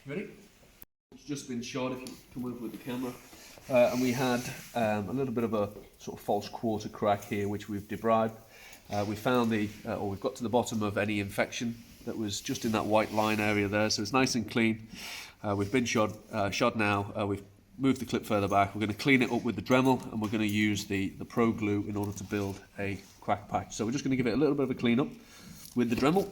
Ready? It's just been shot, if you come over with the camera. And we had a little bit of a sort of false quarter crack here, which we've debribed. We found or we've got to the bottom of any infection that was just in that white line area there, so it's nice and clean. We've been shot now. We've moved the clip further back. We're going to clean it up with the Dremel, and we're going to use the Pro Glue in order to build a crack patch. So we're just going to give it a little bit of a clean up with the Dremel.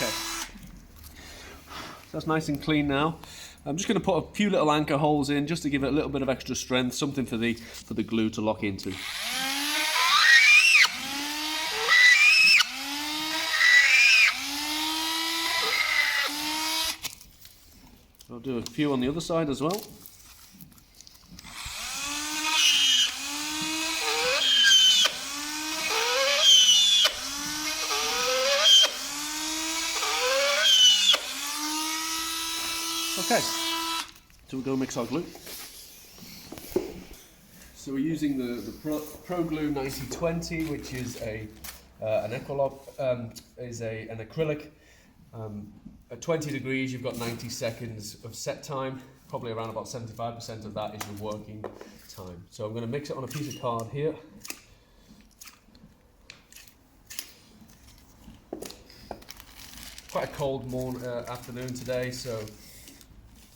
Okay, so that's nice and clean now. I'm just going to put a few little anchor holes in just to give it a little bit of extra strength, something for the glue to lock into. I'll do a few on the other side as well. Okay, so we'll go mix our glue. So we're using the Pro Glue 9020, which is an acrylic. At 20 degrees, you've got 90 seconds of set time. Probably around about 75% of that is your working time. So I'm going to mix it on a piece of card here. Quite a cold afternoon today, so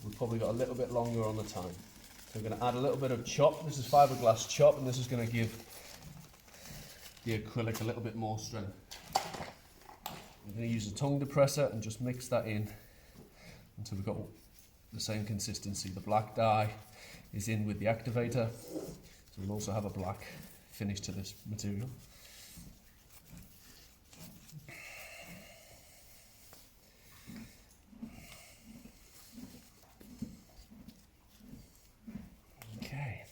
we've probably got a little bit longer on the time. So we're going to add a little bit of chop. This is fiberglass chop, and this is going to give the acrylic a little bit more strength. I'm going to use a tongue depressor and just mix that in until we've got the same consistency. The black dye is in with the activator, so we'll also have a black finish to this material. Okay.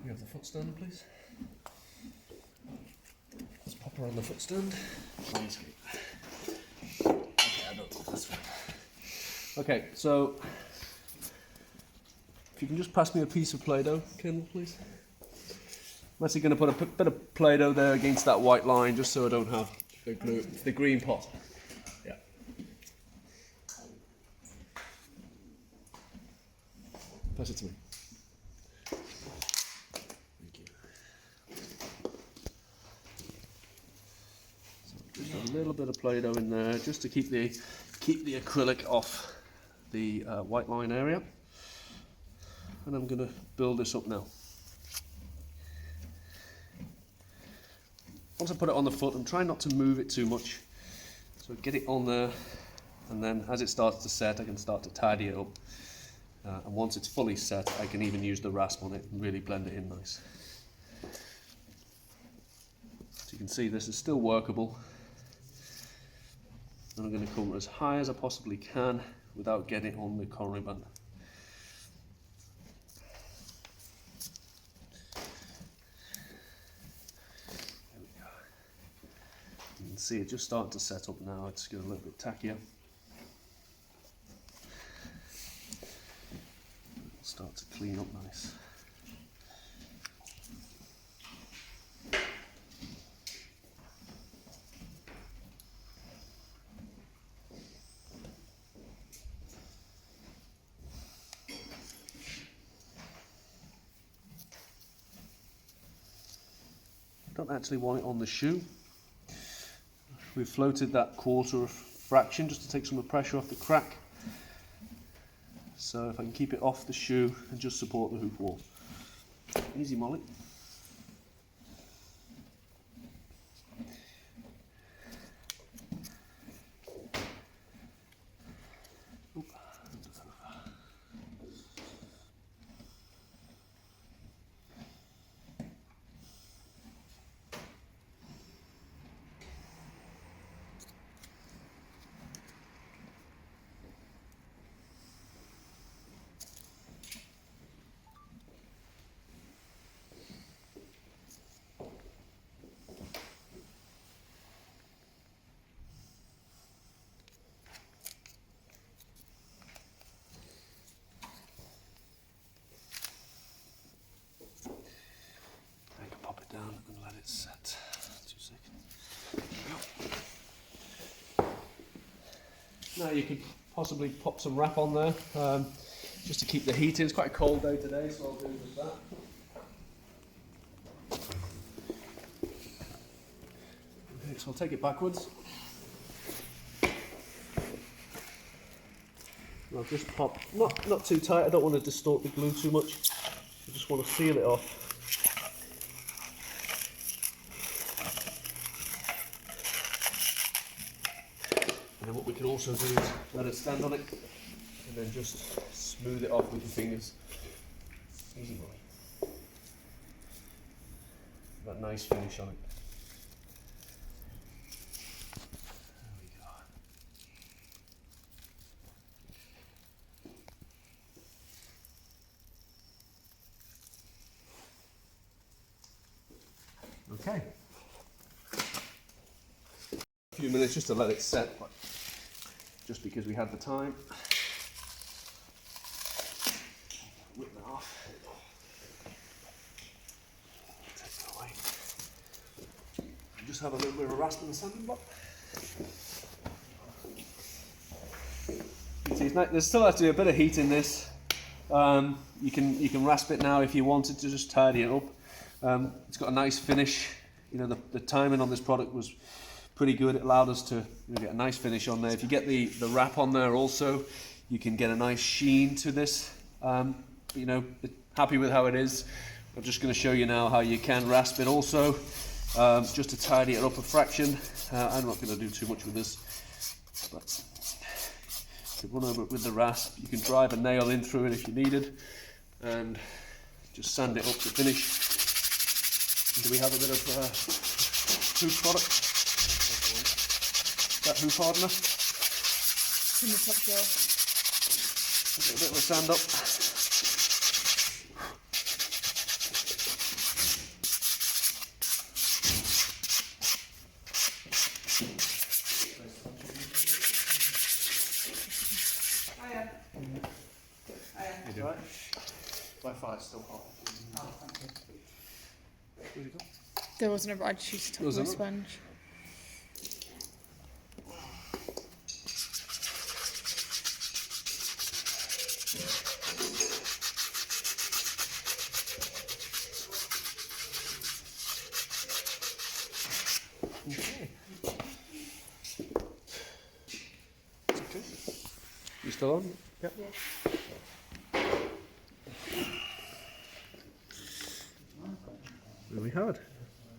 We have the foot stand, please. Let's pop her on the foot stand. Landscape. Okay, I don't think that's fine. Okay, so if you can just pass me a piece of Play-Doh, Kendall, please. I'm actually going to put a bit of Play-Doh there against that white line, just so I don't have the green pot. Yeah. Pass it to me. Thank you. So just a little bit of Play-Doh in there, just to keep the acrylic off the white line area. And I'm going to build this up now. Once I put it on the foot, I'm trying not to move it too much. So get it on there, and then as it starts to set, I can start to tidy it up. And once it's fully set, I can even use the rasp on it and really blend it in nice. So you can see this is still workable. And I'm going to come as high as I possibly can without getting it on the coronary band. There we go. You can see it just starting to set up now. It's getting a little bit tackier. Start to clean up nice. Don't actually want it on the shoe. We've floated that quarter fraction just to take some of the pressure off the crack. So if I can keep it off the shoe and just support the hoop wall. Easy, Molly. it set. 2 seconds. Now you could possibly pop some wrap on there, just to keep the heat in. It's quite a cold day today, so I'll do with that. Okay, so I'll take it backwards. I'll just pop, not too tight, I don't want to distort the glue too much. I just want to seal it off. And then what we can also do is let it stand on it and then just smooth it off with your fingers. Easy boy. That nice finish on it. Okay. A few minutes just to let it set, just because we had the time. Whip that off. Take that away. Just have a little bit of a rasping and sanding block. You see, there still has to be a bit of heat in this. You can rasp it now if you wanted to, just tidy it up. It's got a nice finish. You know, the timing on this product was pretty good. It allowed us to get a nice finish on there. If you get the wrap on there also, you can get a nice sheen to this. You know, happy with how it is. I'm just going to show you now how you can rasp it also, just to tidy it up a fraction. I'm not going to do too much with this, but you run over it with the rasp. You can drive a nail in through it if you needed, and just sand it up to finish. Do we have a bit of Hoof product? That Hoof hardener? In the top drawer. A little bit of a sand up. Hiya. Hiya. You do right? Wi-Fi is still hot. Oh, thank you. Where'd it go? There wasn't a, I just used to top of a sponge. Okay. Okay. You still on? Yep. Yeah. Really hard.